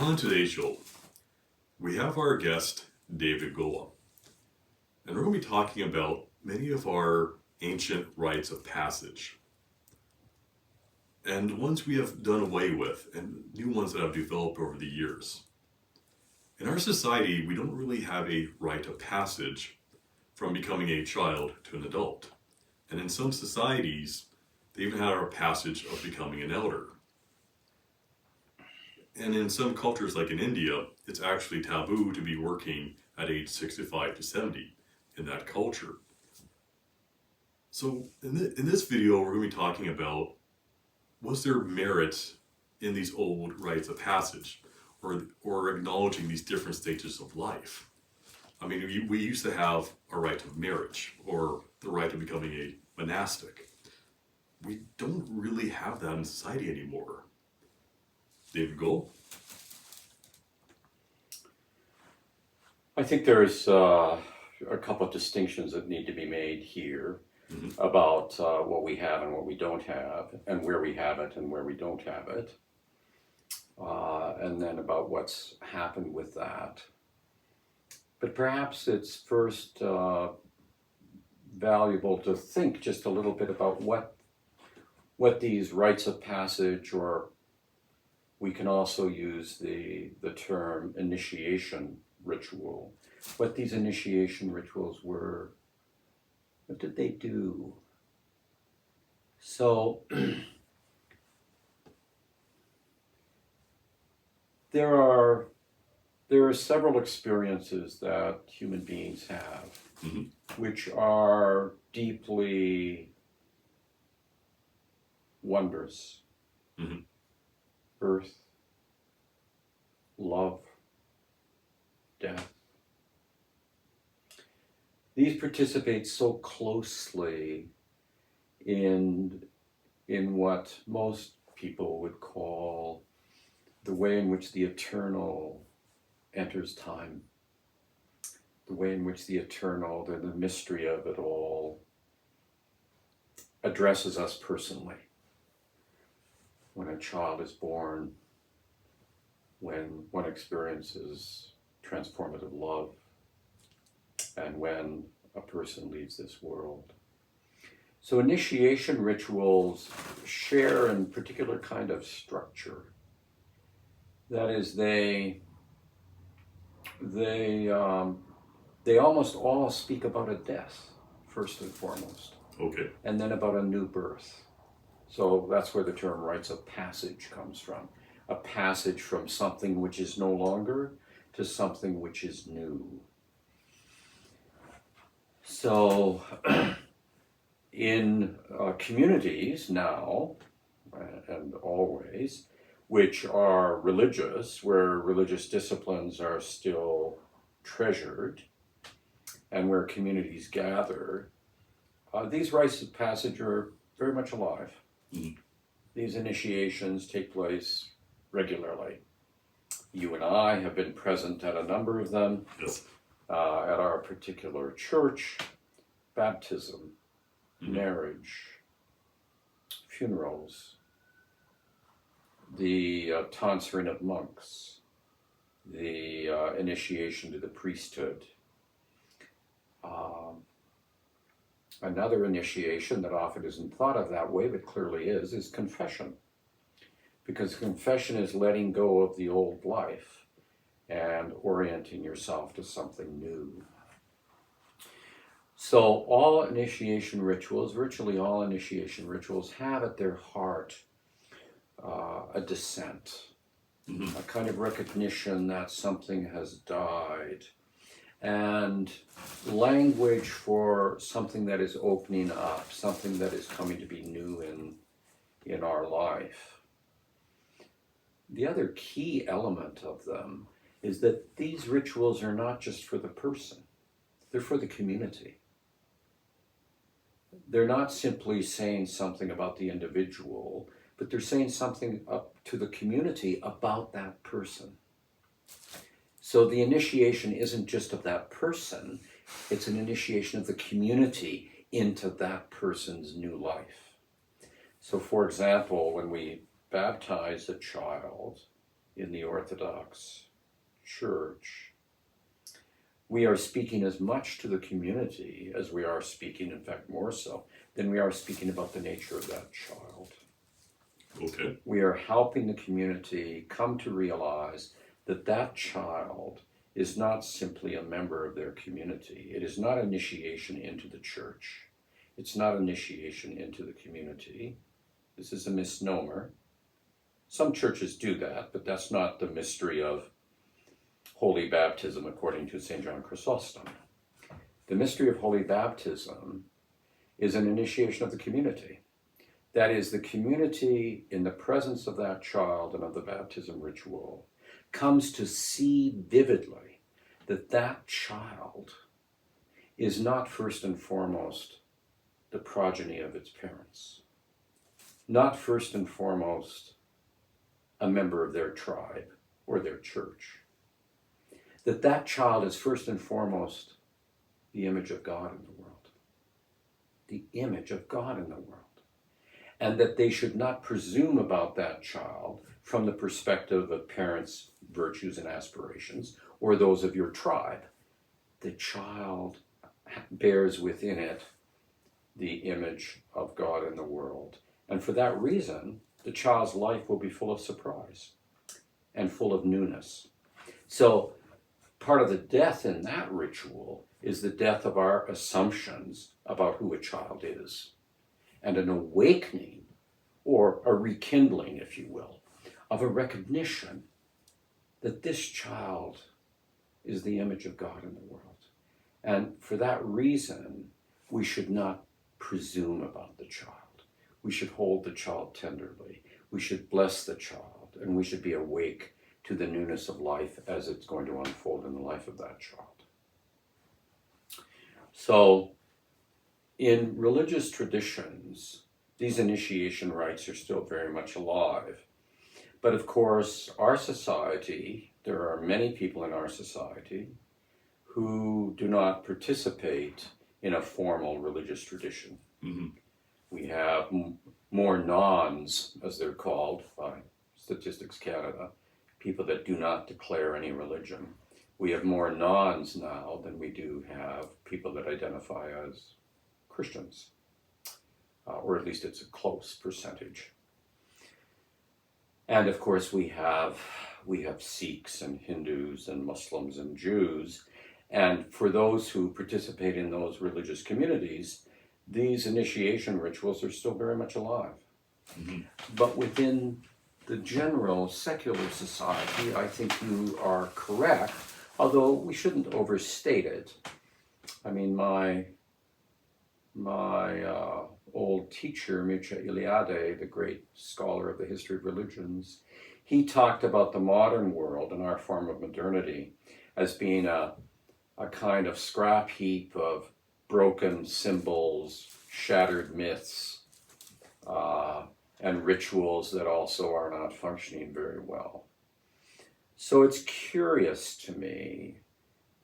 On today's show, we have our guest, David Goa. And we're going to be talking about many of our ancient rites of passage. And ones we have done away with, and new ones that have developed over the years. In our society, we don't really have a rite of passage from becoming a child to an adult. And in some societies, they even have a passage of becoming an elder. And in some cultures, like in India, it's actually taboo to be working at age 65 to 70 in that culture. So in this video, we're going to be talking about, was there merit in these old rites of passage, or acknowledging these different stages of life? I mean, we used to have a rite of marriage, or the right of becoming a monastic. We don't really have that in society anymore. David Gold? I think there's a couple of distinctions that need to be made here about what we have and what we don't have, and where we have it and where we don't have it, and then about what's happened with that. But perhaps it's first valuable to think just a little bit about what these rites of passage, or we can also use the term initiation ritual, what these initiation rituals were. What did they do? So there are several experiences that human beings have, which are deeply wondrous. Birth, love, death. These participate so closely in what most people would call the way in which the eternal enters time, the way in which the eternal, the mystery of it all, addresses us personally. When a child is born, when one experiences transformative love, and when a person leaves this world. So initiation rituals share a particular kind of structure. That is, they almost all speak about a death, first and foremost. Okay. And then about a new birth. So that's where the term rites of passage comes from. A passage from something which is no longer to something which is new. So in communities now, and always, which are religious, where religious disciplines are still treasured, and where communities gather, these rites of passage are very much alive. These initiations take place regularly. You and I have been present at a number of them. Yes. At our particular church: baptism, marriage, funerals, the tonsuring of monks, the initiation to the priesthood. Another initiation that often isn't thought of that way, but clearly is confession. Because confession is letting go of the old life and orienting yourself to something new. So all initiation rituals, virtually all initiation rituals, have at their heart a descent, a kind of recognition that something has died, and language for something that is opening up, something that is coming to be new in our life. The other key element of them is that these rituals are not just for the person, they're for the community. They're not simply saying something about the individual, but they're saying something up to the community about that person. So the initiation isn't just of that person, it's an initiation of the community into that person's new life. So for example, when we baptize a child, in the Orthodox Church, we are speaking as much to the community as we are speaking, in fact more so, than we are speaking about the nature of that child. Okay. We are helping the community come to realize that that child is not simply a member of their community. It is not initiation into the church. It's not initiation into the community. This is a misnomer. Some churches do that, but that's not the mystery of holy baptism according to St. John Chrysostom. The mystery of holy baptism is an initiation of the community. That is, the community in the presence of that child and of the baptism ritual comes to see vividly that that child is not first and foremost the progeny of its parents, not first and foremost a member of their tribe or their church, that that child is first and foremost the image of God in the world, the image of God in the world, and that they should not presume about that child from the perspective of parents' virtues and aspirations or those of your tribe. The child bears within it the image of God in the world. And for that reason, the child's life will be full of surprise and full of newness. So part of the death in that ritual is the death of our assumptions about who a child is, and an awakening, or a rekindling, if you will, of a recognition that this child is the image of God in the world. And for that reason, we should not presume about the child. We should hold the child tenderly. We should bless the child, and we should be awake to the newness of life as it's going to unfold in the life of that child. So, in religious traditions, these initiation rites are still very much alive. But of course, our society, there are many people in our society who do not participate in a formal religious tradition. Mm-hmm. We have more nons, as they're called by Statistics Canada, people that do not declare any religion. We have more nons now than we do have people that identify as Christians, or at least it's a close percentage. And of course we have Sikhs and Hindus and Muslims and Jews. And for those who participate in those religious communities, these initiation rituals are still very much alive. Mm-hmm. But within the general secular society, I think you are correct, although we shouldn't overstate it. I mean, my old teacher, Mircea Eliade, the great scholar of the history of religions, he talked about the modern world and our form of modernity as being a kind of scrap heap of broken symbols, shattered myths, and rituals that also are not functioning very well. So it's curious to me,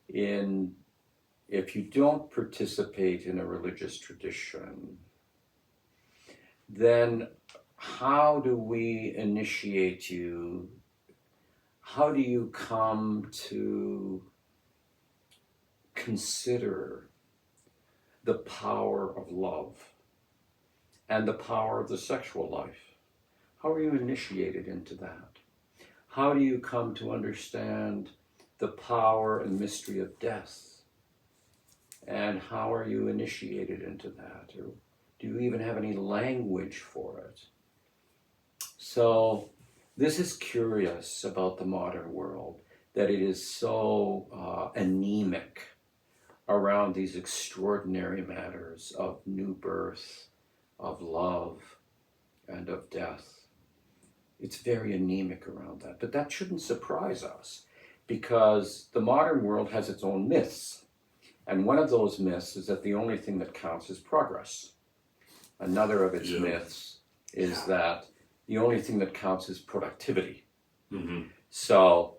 if you don't participate in a religious tradition, then how do we initiate you? How do you come to consider the power of love and the power of the sexual life? How are you initiated into that? How do you come to understand the power and mystery of death? And how are you initiated into that? Or do you even have any language for it? So this is curious about the modern world, that it is so anemic around these extraordinary matters of new birth, of love, and of death. It's very anemic around that. But that shouldn't surprise us, because the modern world has its own myths. And one of those myths is that the only thing that counts is progress. Another of its myths is that the only thing that counts is productivity. Mm-hmm. So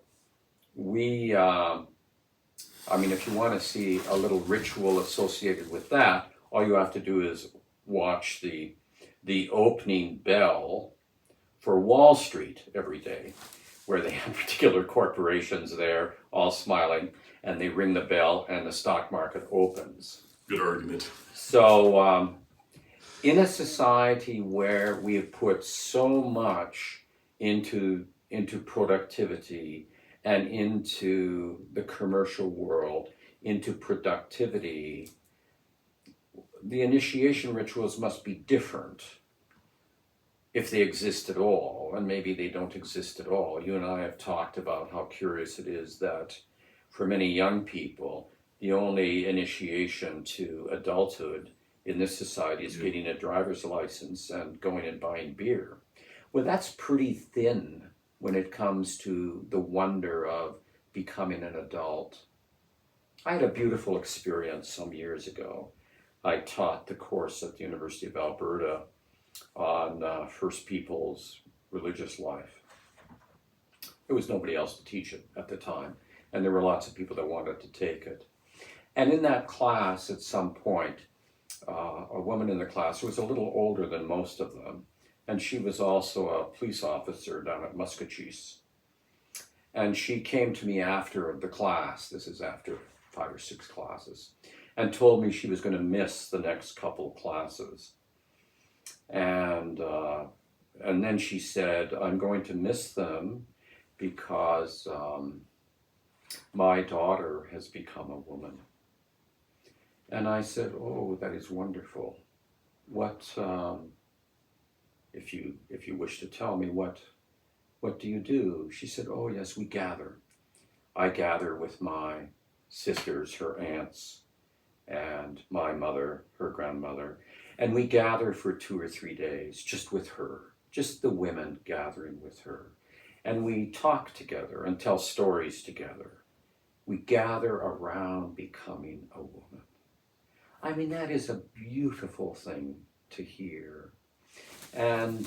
we, if you want to see a little ritual associated with that, all you have to do is watch the opening bell for Wall Street every day. where they have particular corporations there all smiling, and they ring the bell and the stock market opens. Good argument. So in a society where we have put so much into productivity and into the commercial world, into productivity, the initiation rituals must be different if they exist at all, and maybe they don't exist at all. You and I have talked about how curious it is that for many young people, the only initiation to adulthood in this society is getting a driver's license and going and buying beer. Well, that's pretty thin when it comes to the wonder of becoming an adult. I had a beautiful experience some years ago. I taught the course at the University of Alberta on First Peoples religious life. There was nobody else to teach it at the time, and there were lots of people that wanted to take it. And in that class, at some point, a woman in the class who was a little older than most of them, and she was also a police officer down at Muscatcheese. And she came to me after the class, this is after 5 or 6 classes, and told me she was going to miss the next couple of classes. And then she said, I'm going to miss them because my daughter has become a woman. And I said, oh, that is wonderful. What, if you wish to tell me, what do you do? She said, oh yes, we gather. I gather with my sisters, her aunts, and my mother, her grandmother, and we gather for 2 or 3 days just with her, just the women gathering with her. And we talk together and tell stories together. We gather around becoming a woman. I mean, that is a beautiful thing to hear. And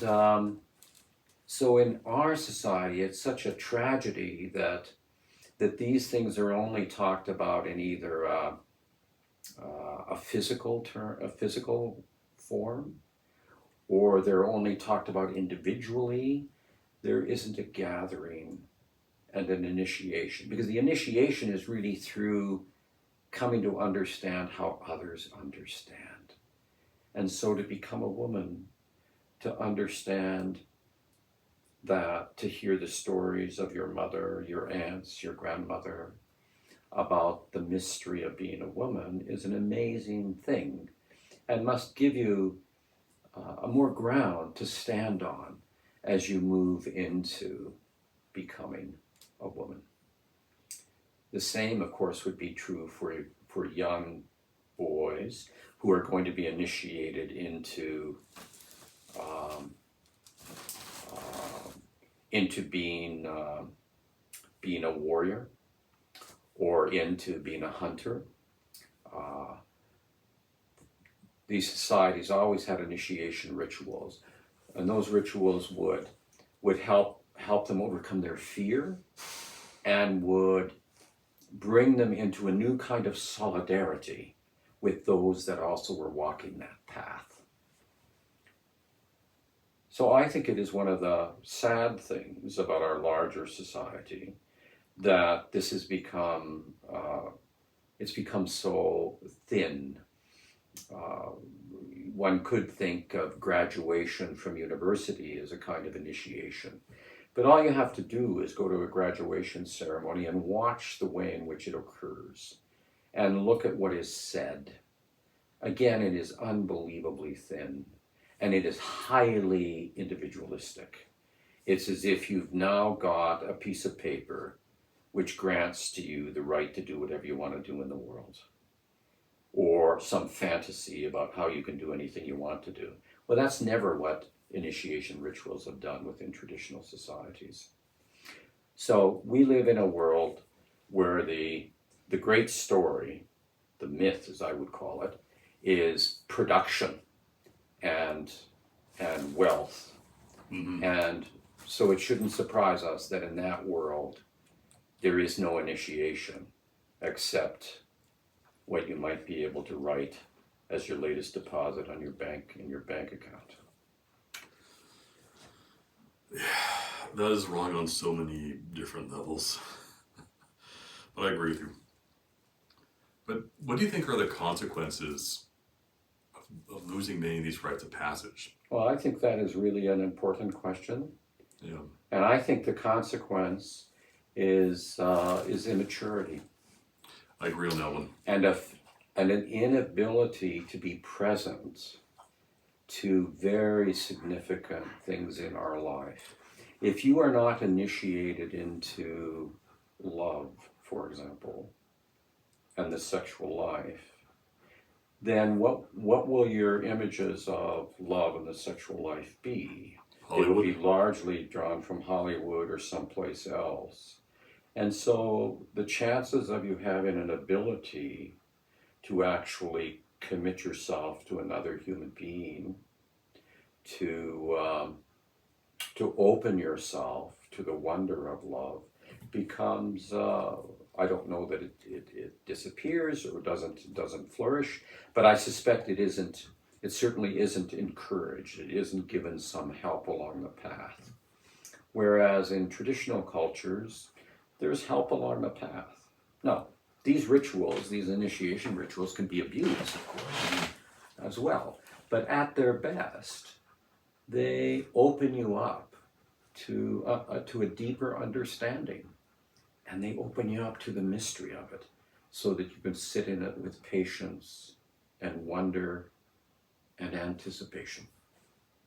so in our society, it's such a tragedy that these things are only talked about in either a physical form, or they're only talked about individually. There isn't a gathering and an initiation, because the initiation is really through coming to understand how others understand. And so to become a woman, to understand that, to hear the stories of your mother, your aunts, your grandmother, about the mystery of being a woman is an amazing thing, and must give you a more ground to stand on as you move into becoming a woman. The same, of course, would be true for young boys who are going to be initiated into being a warrior, or into being a hunter. These societies always had initiation rituals, and those rituals would help them overcome their fear, and would bring them into a new kind of solidarity with those that also were walking that path. So I think it is one of the sad things about our larger society that this has become, it's become so thin. One could think of graduation from university as a kind of initiation. But all you have to do is go to a graduation ceremony and watch the way in which it occurs, and look at what is said. Again, it is unbelievably thin, and it is highly individualistic. It's as if you've now got a piece of paper which grants to you the right to do whatever you want to do in the world, or some fantasy about how you can do anything you want to do. Well, that's never what initiation rituals have done within traditional societies. So we live in a world where the great story, the myth as I would call it, is production and wealth. Mm-hmm. And so it shouldn't surprise us that in that world there is no initiation except what you might be able to write as your latest deposit on your bank account. That is wrong on so many different levels. But I agree with you. But what do you think are the consequences of losing many of these rites of passage? Well, I think that is really an important question. Yeah. And I think the consequence is immaturity I agree on that one. and an inability to be present to very significant things in our life. If you are not initiated into love, for example, and the sexual life, then what will your images of love and the sexual life be? They will be Hollywood. largely drawn from Hollywood or someplace else. And so the chances of you having an ability to actually commit yourself to another human being, to open yourself to the wonder of love, becomes I don't know that it disappears or doesn't flourish, but I suspect it certainly isn't encouraged. It isn't given some help along the path. Whereas in traditional cultures, there's help along the path. Now, these rituals, these initiation rituals, can be abused, of course, as well. But at their best, they open you up to a deeper understanding, and they open you up to the mystery of it, so that you can sit in it with patience and wonder and anticipation.